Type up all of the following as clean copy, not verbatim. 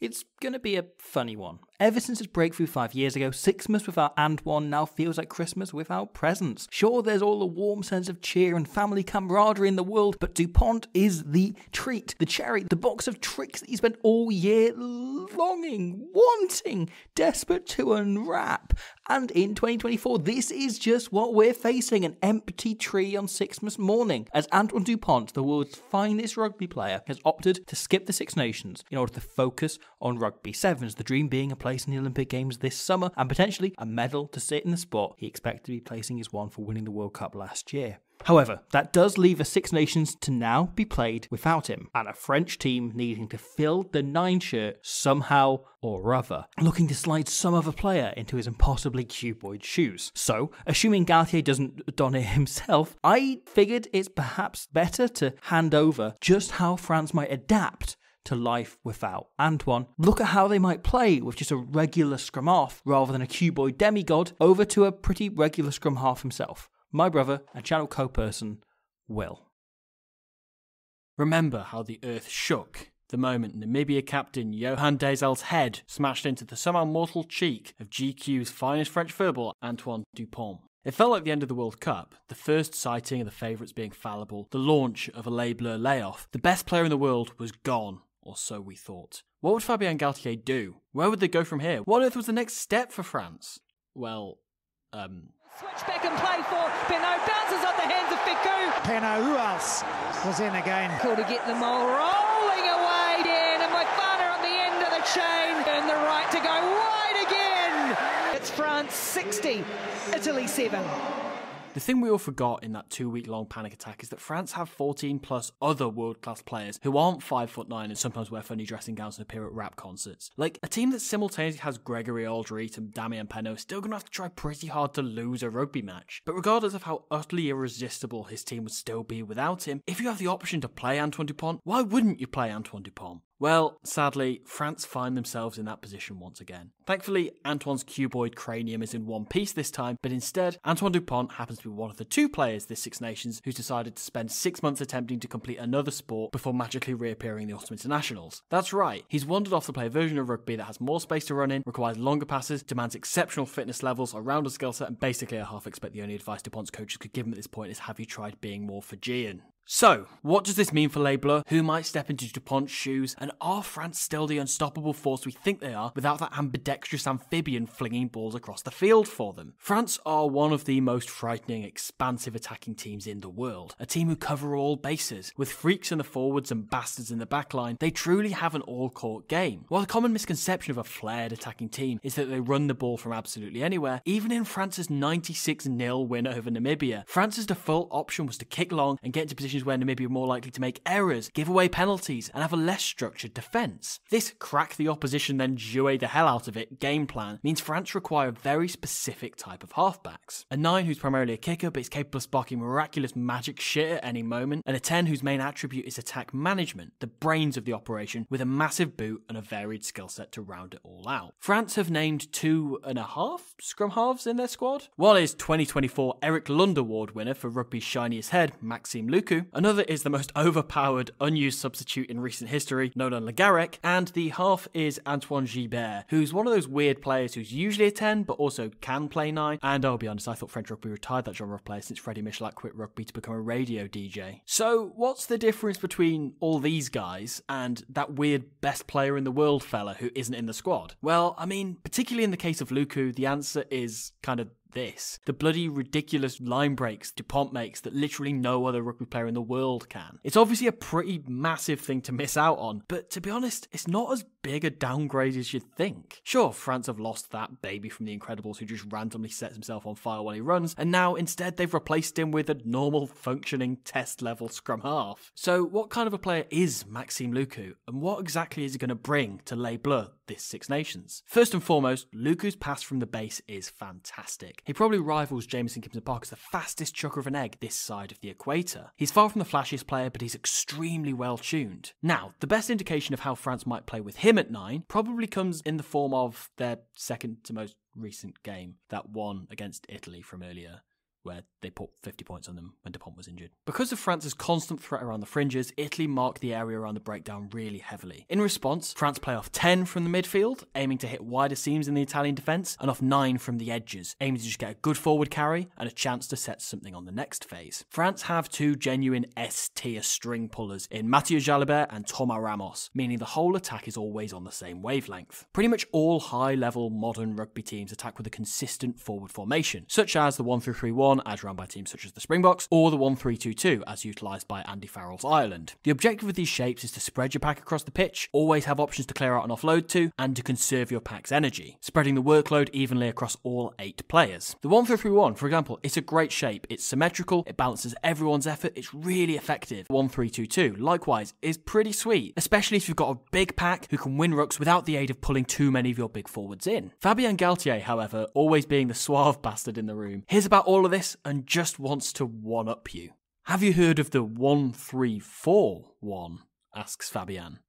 It's gonna be a funny one. Ever since its breakthrough 5 years ago, Sixmas without Antoine now feels like Christmas without presents. Sure, there's all the warm sense of cheer and family camaraderie in the world, but Dupont is the treat, the cherry, the box of tricks that you spent all year longing, wanting, desperate to unwrap. And in 2024, this is just what we're facing, an empty tree on Sixmas morning, as Antoine Dupont, the world's finest rugby player, has opted to skip the Six Nations in order to focus on Rugby Sevens, the dream being a place in the Olympic Games this summer and potentially a medal to sit in the spot he expected to be placing his one for winning the World Cup last year. However, that does leave a Six Nations to now be played without him, and a French team needing to fill the 9 shirt somehow or other, looking to slide some other player into his impossibly cuboid shoes. So, assuming Galtier doesn't don it himself, I figured it's perhaps better to hand over just how France might adapt to life without Antoine. Look at how they might play with just a regular scrum half rather than a cuboid demigod over to a pretty regular scrum half himself. My brother and channel co-person, Will. Remember how the earth shook the moment Namibia captain Johan Dezel's head smashed into the somehow mortal cheek of GQ's finest French furball, Antoine Dupont. It felt like the end of the World Cup, the first sighting of the favourites being fallible, the launch of a Les Bleus layoff. The best player in the world was gone, or so we thought. What would Fabien Galtier do? Where would they go from here? What on earth was the next step for France? Well, Switch back and play for Pinot, bounces off the hands of Ficou. Pinot, who else was in again? Cool to get them all rolling away, Dan, and Mofana on the end of the chain, and the right to go wide again. It's France 60, Italy 7. the thing we all forgot in that 2-week-long panic attack is that France have 14 plus other world-class players who aren't 5'9" and sometimes wear funny dressing gowns and appear at rap concerts. Like, a team that simultaneously has Gregory Aldrit and Damien Penaud is still going to have to try pretty hard to lose a rugby match. But regardless of how utterly irresistible his team would still be without him, if you have the option to play Antoine Dupont, why wouldn't you play Antoine Dupont? Well, sadly, France find themselves in that position once again. Thankfully, Antoine's cuboid cranium is in one piece this time, but instead, Antoine Dupont happens to be one of the 2 players this Six Nations who's decided to spend 6 months attempting to complete another sport before magically reappearing in the autumn internationals. That's right, he's wandered off to play a version of rugby that has more space to run in, requires longer passes, demands exceptional fitness levels, a rounder skill set, and basically I half expect the only advice Dupont's coaches could give him at this point is, have you tried being more Fijian? So, what does this mean for Les Bleus? Who might step into Dupont's shoes? And are France still the unstoppable force we think they are without that ambidextrous amphibian flinging balls across the field for them? France are one of the most frightening, expansive attacking teams in the world. A team who cover all bases. With freaks in the forwards and bastards in the backline, they truly have an all-court game. While the common misconception of a flared attacking team is that they run the ball from absolutely anywhere, even in France's 96-0 win over Namibia, France's default option was to kick long and get into position where Namibia were more likely to make errors, give away penalties, and have a less structured defence. This crack the opposition then jouer the hell out of it game plan means France require a very specific type of halfbacks. A 9 who's primarily a kicker but is capable of sparking miraculous magic shit at any moment, and a 10 whose main attribute is attack management, the brains of the operation, with a massive boot and a varied skill set to round it all out. France have named 2.5 scrum halves in their squad. One is 2024 Eric Lund Award winner for rugby's shiniest head, Maxime Lucu. Another is the most overpowered, unused substitute in recent history, Nolan Le Garrec, and the half is Antoine Gibert, who's one of those weird players who's usually a 10, but also can play 9, and I'll be honest, I thought French rugby retired that genre of player since Freddie Michalak quit rugby to become a radio DJ. So, what's the difference between all these guys and that weird best player in the world fella who isn't in the squad? Well, I mean, particularly in the case of Lucu, the answer is kind of this. The bloody ridiculous line breaks Dupont makes that literally no other rugby player in the world can. It's obviously a pretty massive thing to miss out on, but to be honest, it's not as big a downgrade as you'd think. Sure, France have lost that baby from the Incredibles who just randomly sets himself on fire while he runs, and now instead they've replaced him with a normal functioning test level scrum half. So what kind of a player is Maxime Lucu, and what exactly is he going to bring to Les Bleus this Six Nations? First and foremost, Lucu's pass from the base is fantastic. He probably rivals Jamison Gibson-Park as the fastest chucker of an egg this side of the equator. He's far from the flashiest player, but he's extremely well tuned. Now, the best indication of how France might play with him at 9 probably comes in the form of their second to most recent game, that one against Italy from earlier. where they put 50 points on them when Dupont was injured. Because of France's constant threat around the fringes, Italy marked the area around the breakdown really heavily. In response, France play off 10 from the midfield, aiming to hit wider seams in the Italian defence, and off 9 from the edges, aiming to just get a good forward carry and a chance to set something on the next phase. France have 2 genuine S-tier string pullers in Mathieu Jalibert and Thomas Ramos, meaning the whole attack is always on the same wavelength. Pretty much all high-level modern rugby teams attack with a consistent forward formation, such as the 1-3-1 as run by teams such as the Springboks, or the 1-3-2-2 as utilised by Andy Farrell's Ireland. The objective of these shapes is to spread your pack across the pitch, always have options to clear out and offload to, and to conserve your pack's energy, spreading the workload evenly across all 8 players. The 1-3-1, for example, it's a great shape. It's symmetrical, it balances everyone's effort, it's really effective. 1-3-2-2, likewise, is pretty sweet, especially if you've got a big pack who can win rucks without the aid of pulling too many of your big forwards in. Fabien Galtier, however, always being the suave bastard in the room, hears about all of this and just wants to one-up you. Have you heard of the 1-3-4-1? Asks Fabien.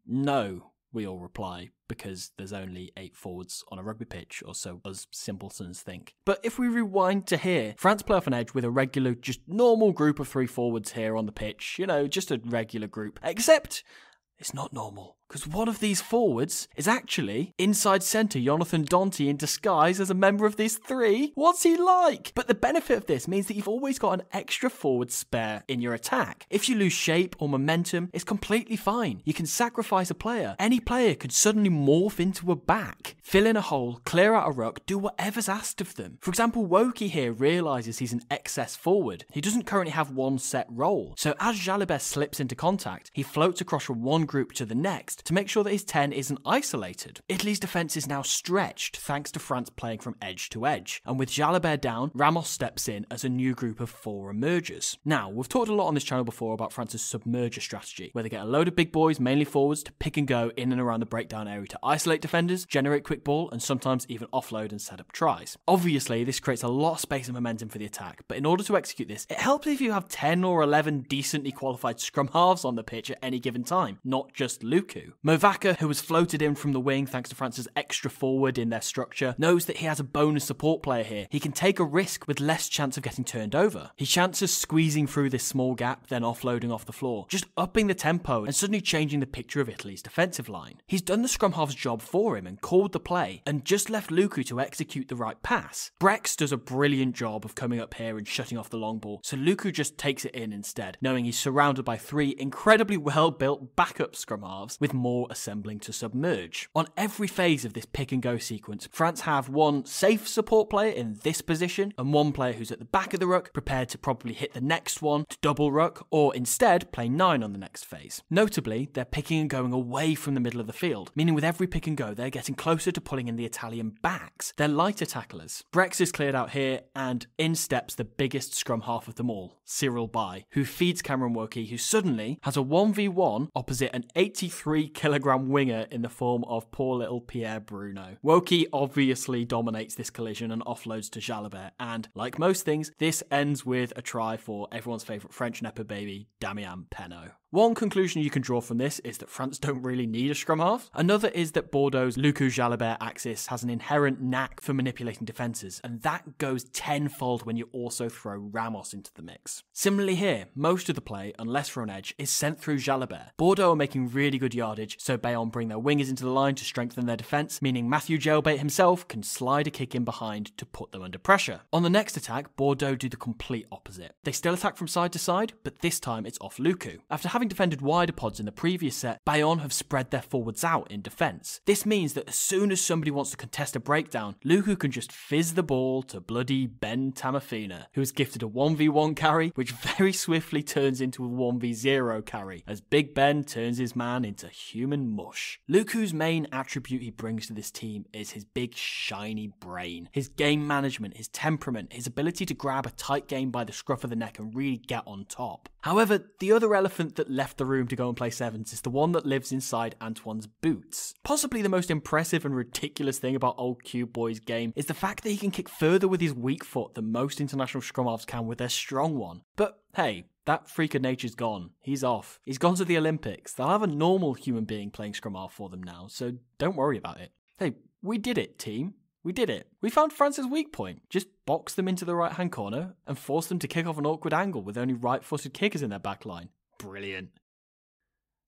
No, we all reply, because there's only 8 forwards on a rugby pitch, or so us simpletons think. But if we rewind to here, France play off an edge with a regular, just normal group of 3 forwards here on the pitch, just a regular group. Except, it's not normal, because one of these forwards is actually inside centre Jonathan Danty in disguise as a member of these 3. What's he like? But the benefit of this means that you've always got an extra forward spare in your attack. If you lose shape or momentum, it's completely fine. You can sacrifice a player. Any player could suddenly morph into a back, fill in a hole, clear out a ruck, do whatever's asked of them. For example, Woki here realises he's an excess forward. He doesn't currently have one set role. So as Jalibert slips into contact, he floats across from one group to the next to make sure that his 10 isn't isolated. Italy's defence is now stretched thanks to France playing from edge to edge, and with Jalibert down, Ramos steps in as a new group of 4 emergers. Now, we've talked a lot on this channel before about France's submerger strategy, where they get a load of big boys, mainly forwards, to pick and go in and around the breakdown area to isolate defenders, generate quick ball, and sometimes even offload and set up tries. Obviously, this creates a lot of space and momentum for the attack, but in order to execute this, it helps if you have 10 or 11 decently qualified scrum halves on the pitch at any given time, not just Luku. Movaka, who was floated in from the wing thanks to France's extra forward in their structure, knows that he has a bonus support player here. He can take a risk with less chance of getting turned over. He chances squeezing through this small gap, then offloading off the floor, just upping the tempo and suddenly changing the picture of Italy's defensive line. He's done the scrum half's job for him and called the play, and just left Luku to execute the right pass. Brex does a brilliant job of coming up here and shutting off the long ball, so Luku just takes it in instead, knowing he's surrounded by 3 incredibly well-built backup scrum halves with more assembling to submerge. On every phase of this pick and go sequence, France have one safe support player in this position and one player who's at the back of the ruck prepared to probably hit the next one to double ruck, or instead play 9 on the next phase. Notably, they're picking and going away from the middle of the field, meaning with every pick and go they're getting closer to pulling in the Italian backs. They're lighter tacklers. Brex is cleared out here, and in steps the biggest scrum half of them all, Cyril Bai, who feeds Cameron Woki, who suddenly has a 1v1 opposite an 83-kilogram winger in the form of poor little Pierre Bruno. Woki obviously dominates this collision and offloads to Jalibert, and like most things, this ends with a try for everyone's favourite French Nepo baby, Damien Penaud. One conclusion you can draw from this is that France don't really need a scrum half. Another is that Bordeaux's Luku-Jalibert axis has an inherent knack for manipulating defences, and that goes tenfold when you also throw Ramos into the mix. Similarly here, most of the play, unless for an edge, is sent through Jalibert. Bordeaux are making really good yardage, so Bayonne bring their wingers into the line to strengthen their defence, meaning Mathieu Jalibert himself can slide a kick in behind to put them under pressure. On the next attack, Bordeaux do the complete opposite. They still attack from side to side, but this time it's off Luku. After having defended wider pods in the previous set, Bayonne have spread their forwards out in defence. This means that as soon as somebody wants to contest a breakdown, Luku can just fizz the ball to bloody Ben Tamafina, who is gifted a 1v1 carry, which very swiftly turns into a 1v0 carry, as Big Ben turns his man into human mush. Luku's main attribute he brings to this team is his big shiny brain, his game management, his temperament, his ability to grab a tight game by the scruff of the neck and really get on top. However, the other elephant that left the room to go and play sevens is the one that lives inside Antoine's boots. Possibly the most impressive and ridiculous thing about old Cube Boy's game is the fact that he can kick further with his weak foot than most international scrum halves can with their strong one. But hey, that freak of nature's gone. He's off. He's gone to the Olympics. They'll have a normal human being playing scrum half for them now, so don't worry about it. Hey, we did it, team. We did it. We found France's weak point. Just boxed them into the right-hand corner and forced them to kick off an awkward angle with only right-footed kickers in their back line. Brilliant.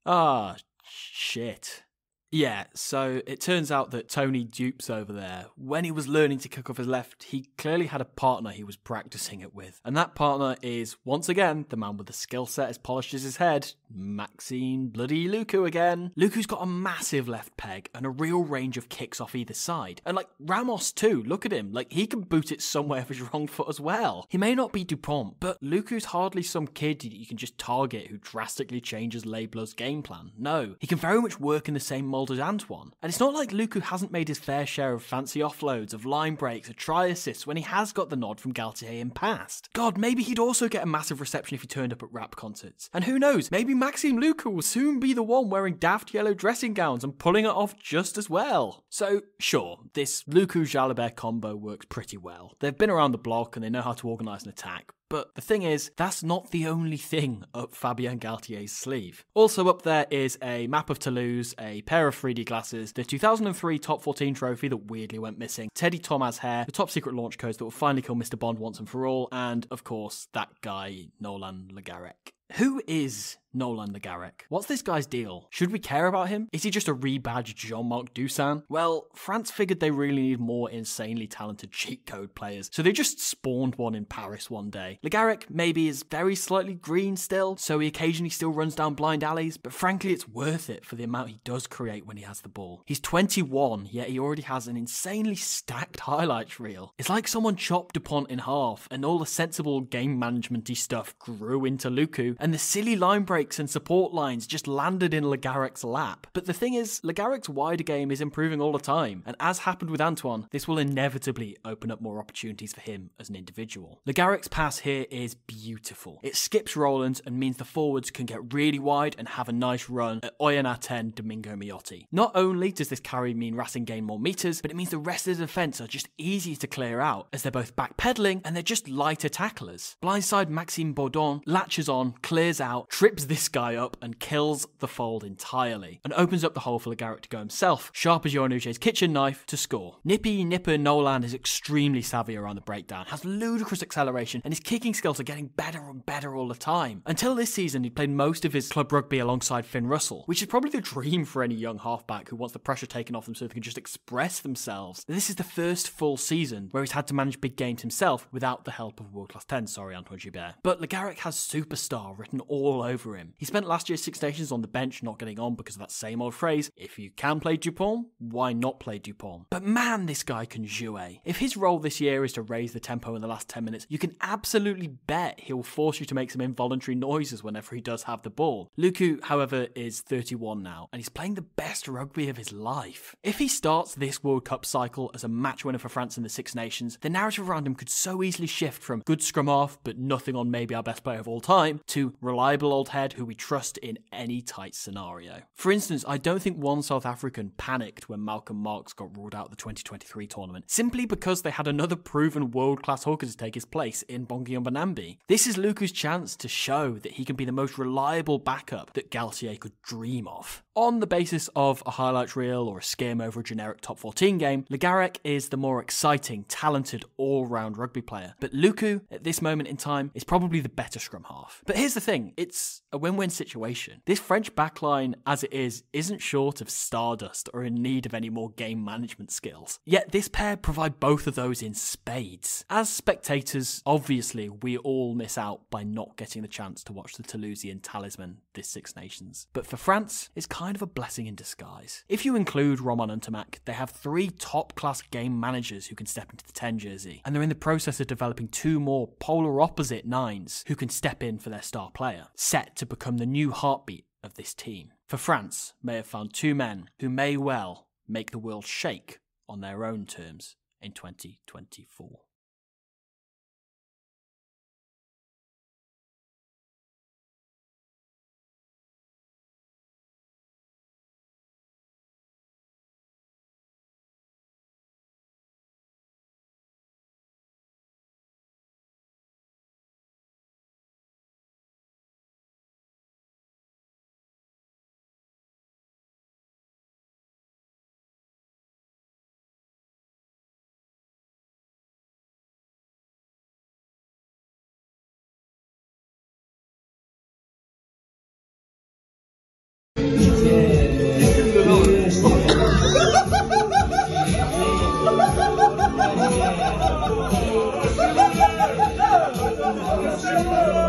Ah, shit. Yeah, so it turns out that Tony Dupes over there, when he was learning to kick off his left, he clearly had a partner he was practicing it with. And that partner is, once again, the man with the skill set as polished as his head, Maxime bloody Lucu again. Lucu's got a massive left peg and a real range of kicks off either side. And Ramos too, look at him, he can boot it somewhere with his wrong foot as well. He may not be Dupont, but Lucu's hardly some kid that you can just target who drastically changes Leibler's game plan. No, he can very much work in the same mould as Antoine. And it's not like Lucu hasn't made his fair share of fancy offloads, of line breaks, of try assists when he has got the nod from Galtier in past. God, maybe he'd also get a massive reception if he turned up at rap concerts. And who knows, maybe Maxime Lucu will soon be the one wearing daft yellow dressing gowns and pulling it off just as well. So, sure, this Lucu-Jalabert combo works pretty well. They've been around the block and they know how to organise an attack. But the thing is, that's not the only thing up Fabien Galtier's sleeve. Also up there is a map of Toulouse, a pair of 3D glasses, the 2003 Top 14 trophy that weirdly went missing, Teddy Thomas hair, the top secret launch codes that will finally kill Mr. Bond once and for all, and, of course, that guy, Nolan Le Garrec. Who is Nolan Le Garrec? What's this guy's deal? Should we care about him? Is he just a rebadged Jean-Marc Dusan? Well, France figured they really need more insanely talented cheat code players, so they just spawned one in Paris one day. Le Garrec maybe is very slightly green still, so he occasionally still runs down blind alleys, but frankly it's worth it for the amount he does create when he has the ball. He's 21, yet he already has an insanely stacked highlights reel. It's like someone chopped Dupont in half, and all the sensible game management-y stuff grew into Lucu, and the silly line breaks and support lines just landed in Le Garrec's lap. But the thing is, Le Garrec's wider game is improving all the time, and as happened with Antoine, this will inevitably open up more opportunities for him as an individual. Le Garrec's pass here is beautiful. It skips Roland and means the forwards can get really wide and have a nice run at Oyonnax 10 Domingo Miotti. Not only does this carry mean Racing gain more meters, but it means the rest of the defence are just easier to clear out, as they're both backpedaling and they're just lighter tacklers. Blindside Maxime Baudon latches on, clears out, trips this guy up and kills the fold entirely, and opens up the hole for Le Garrec to go himself, sharp as Yoanouche's kitchen knife, to score. Nippy Nipper Nolan is extremely savvy around the breakdown, has ludicrous acceleration, and his kicking skills are getting better and better all the time. Until this season, he played most of his club rugby alongside Finn Russell, which is probably the dream for any young halfback who wants the pressure taken off them so they can just express themselves. This is the first full season where he's had to manage big games himself without the help of world-class 10, sorry Antoine Dupont. But Le Garrec has superstar written all over him. He spent last year's Six Nations on the bench not getting on because of that same old phrase, if you can play Dupont, why not play Dupont? But man, this guy can jouer. If his role this year is to raise the tempo in the last 10 minutes, you can absolutely bet he'll force you to make some involuntary noises whenever he does have the ball. Lucu, however, is 31 now, and he's playing the best rugby of his life. If he starts this World Cup cycle as a match winner for France in the Six Nations, the narrative around him could so easily shift from good scrum half, but nothing on maybe our best player of all time, to reliable old head who we trust in any tight scenario. For instance, I don't think one South African panicked when Malcolm Marx got ruled out of the 2023 tournament, simply because they had another proven world-class hooker to take his place in Bongi Mbonambi. This is Lucu's chance to show that he can be the most reliable backup that Galtier could dream of. On the basis of a highlights reel or a skim over a generic top 14 game, Le Garrec is the more exciting, talented, all-round rugby player. But Lucu, at this moment in time, is probably the better scrum half. But here's the thing, it's a win-win situation. This French backline, as it is, isn't short of stardust or in need of any more game management skills. Yet this pair provide both of those in spades. As spectators, obviously, we all miss out by not getting the chance to watch the Toulousian talisman this Six Nations. But for France, it's kind of a blessing in disguise. If you include Romain Ntamack, they have 3 top-class game managers who can step into the 10 jersey, and they're in the process of developing 2 more polar opposite 9s who can step in for their star player, set to become the new heartbeat of this team. For France, may have found 2 men who may well make the world shake on their own terms in 2024. Thank you.